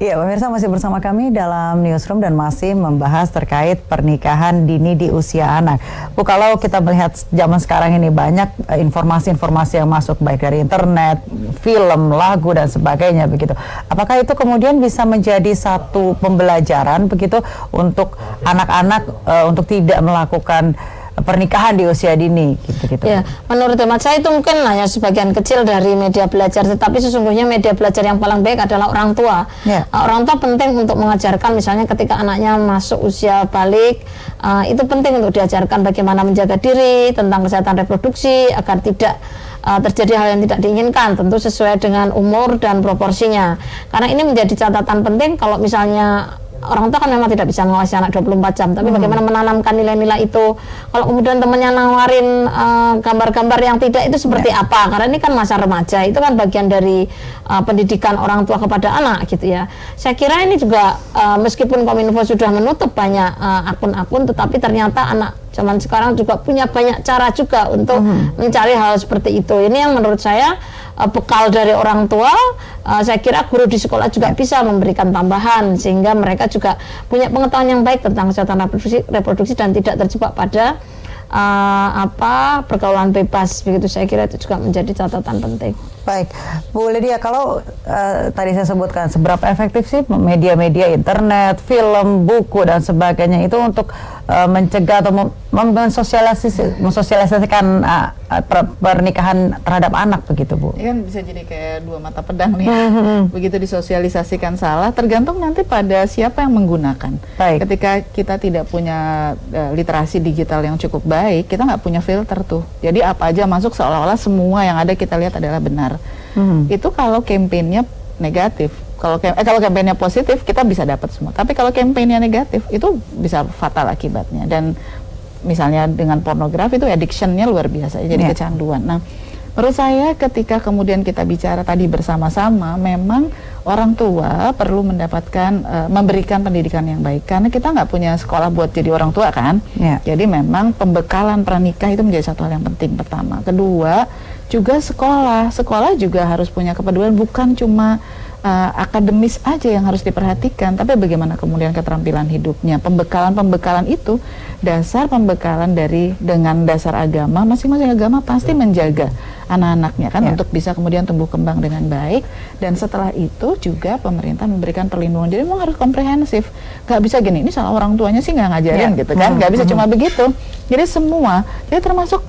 Ya, pemirsa masih bersama kami dalam Newsroom dan masih membahas terkait pernikahan dini di usia anak. Bu, kalau kita melihat zaman sekarang ini banyak informasi-informasi yang masuk baik dari internet, film, lagu dan sebagainya begitu. Apakah itu kemudian bisa menjadi satu pembelajaran begitu untuk anak-anak untuk tidak melakukan pernikahan di usia dini gitu-gitu. Ya, menurut hemat saya itu mungkin hanya sebagian kecil dari media belajar, tetapi sesungguhnya media belajar yang paling baik adalah orang tua. Ya. Orang tua penting untuk mengajarkan, misalnya ketika anaknya masuk usia balik, itu penting untuk diajarkan bagaimana menjaga diri, tentang kesehatan reproduksi agar tidak terjadi hal yang tidak diinginkan, tentu sesuai dengan umur dan proporsinya. Karena ini menjadi catatan penting kalau misalnya orang tua kan memang tidak bisa mengawasi anak 24 jam, tapi bagaimana menanamkan nilai-nilai itu. Kalau kemudian temannya nawarin gambar-gambar yang tidak, itu seperti apa? Karena ini kan masa remaja, itu kan bagian dari pendidikan orang tua kepada anak gitu ya. Saya kira ini juga meskipun Kominfo sudah menutup banyak akun-akun, tetapi ternyata anak zaman sekarang juga punya banyak cara juga untuk mencari hal seperti itu. Ini yang menurut saya bekal dari orang tua. Saya kira guru di sekolah juga bisa memberikan tambahan sehingga mereka juga punya pengetahuan yang baik tentang kesehatan reproduksi dan tidak terjebak pada pergaulan bebas begitu. Saya kira itu juga menjadi catatan penting. Baik, Bu Lydia, kalau tadi saya sebutkan seberapa efektif sih media-media internet, film, buku dan sebagainya itu untuk mencegah atau mensosialisasikan pernikahan terhadap anak begitu, Bu? Ini kan bisa jadi kayak dua mata pedang nih. Begitu disosialisasikan salah, tergantung nanti pada siapa yang menggunakan. Baik. Ketika kita tidak punya literasi digital yang cukup baik, kita nggak punya filter tuh. Jadi apa aja masuk seolah-olah semua yang ada kita lihat adalah benar. Itu kalau kampanyenya negatif. Kalau kampanyenya positif kita bisa dapat semua. Tapi kalau kampanyenya negatif itu bisa fatal akibatnya. Dan misalnya dengan pornografi itu addictionnya luar biasa, jadi kecanduan. Nah, menurut saya ketika kemudian kita bicara tadi bersama-sama, memang orang tua perlu mendapatkan memberikan pendidikan yang baik, karena kita nggak punya sekolah buat jadi orang tua kan. Jadi memang pembekalan pranikah itu menjadi satu hal yang penting pertama. Kedua, juga sekolah juga harus punya kepedulian, bukan cuma akademis aja yang harus diperhatikan, tapi bagaimana kemudian keterampilan hidupnya. Pembekalan itu dasar pembekalan dengan dasar agama. Masing-masing agama pasti menjaga anak-anaknya kan untuk bisa kemudian tumbuh kembang dengan baik. Dan setelah itu juga pemerintah memberikan perlindungan. Jadi memang harus komprehensif. Gak bisa gini, ini salah orang tuanya sih nggak ngajarin gitu kan. Gak bisa cuma begitu. Jadi semua, jadi termasuk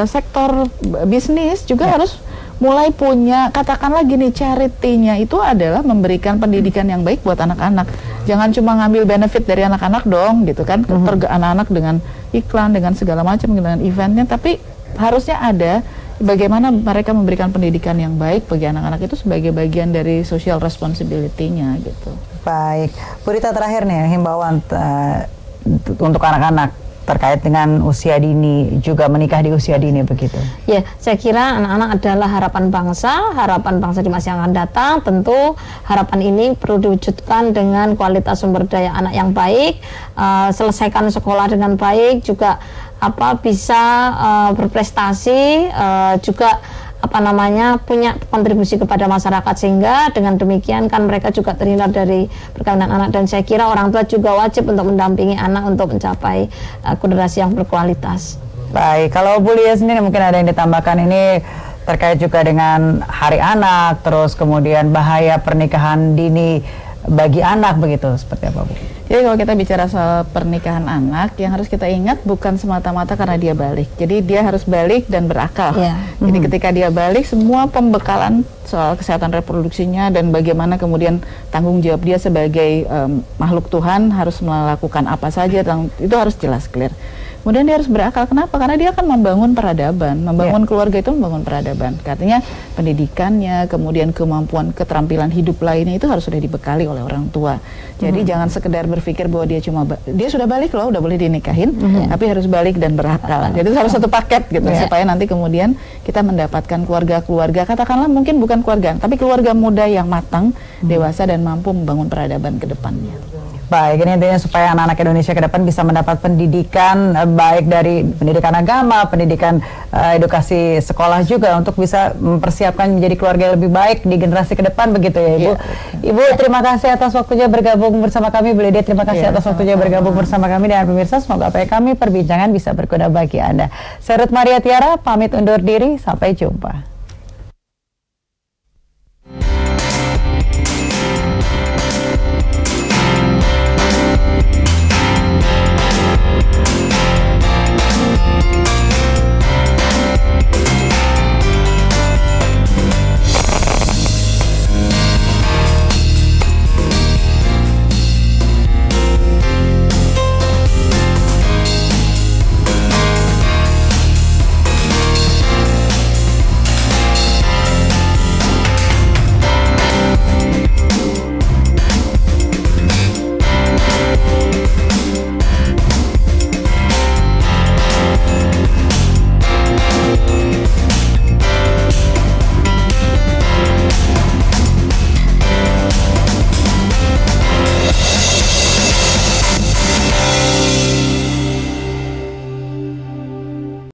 sektor bisnis juga harus mulai punya, katakanlah gini, charity-nya itu adalah memberikan pendidikan yang baik buat anak-anak. Jangan cuma ngambil benefit dari anak-anak dong gitu kan, anak-anak dengan iklan, dengan segala macam, dengan eventnya, tapi harusnya ada bagaimana mereka memberikan pendidikan yang baik bagi anak-anak itu sebagai bagian dari social responsibility-nya gitu. Baik, Bu Rita, terakhir nih himbauan untuk anak-anak terkait dengan usia dini, juga menikah di usia dini begitu. Ya, saya kira anak-anak adalah harapan bangsa di masa yang akan datang. Tentu harapan ini perlu diwujudkan dengan kualitas sumber daya anak yang baik, selesaikan sekolah dengan baik, juga bisa berprestasi, juga punya kontribusi kepada masyarakat, sehingga dengan demikian kan mereka juga terhindar dari perkawinan anak. Dan saya kira orang tua juga wajib untuk mendampingi anak untuk mencapai generasi yang berkualitas. Baik, kalau Bu Lia sendiri mungkin ada yang ditambahkan ini terkait juga dengan Hari Anak, terus kemudian bahaya pernikahan dini bagi anak begitu, seperti apa, Bu? Jadi kalau kita bicara soal pernikahan anak, yang harus kita ingat bukan semata-mata karena dia balik. Jadi dia harus balik dan berakal. Jadi ketika dia balik, semua pembekalan soal kesehatan reproduksinya dan bagaimana kemudian tanggung jawab dia sebagai makhluk Tuhan harus melakukan apa saja, itu harus jelas, clear. Kemudian dia harus berakal. Kenapa? Karena dia akan membangun peradaban, membangun keluarga itu membangun peradaban. Artinya pendidikannya, kemudian kemampuan keterampilan hidup lainnya itu harus sudah dibekali oleh orang tua. Jadi jangan sekedar berpikir bahwa dia sudah balik loh, udah boleh dinikahin, tapi harus balik dan berakal. Jadi itu harus satu paket gitu, supaya nanti kemudian kita mendapatkan keluarga-keluarga, katakanlah mungkin bukan keluarga, tapi keluarga muda yang matang, dewasa dan mampu membangun peradaban ke depannya. Baik, ini intinya supaya anak-anak Indonesia ke depan bisa mendapat pendidikan baik dari pendidikan agama, pendidikan edukasi sekolah juga untuk bisa mempersiapkan menjadi keluarga yang lebih baik di generasi ke depan begitu ya Ibu. Ibu terima kasih atas waktunya bergabung bersama kami. Bu Lydia terima kasih atas waktunya bergabung bersama kami, dan pemirsa semoga apa yang kami perbincangan bisa berguna bagi Anda. Saya Ruth Maria Tiara pamit undur diri, sampai jumpa.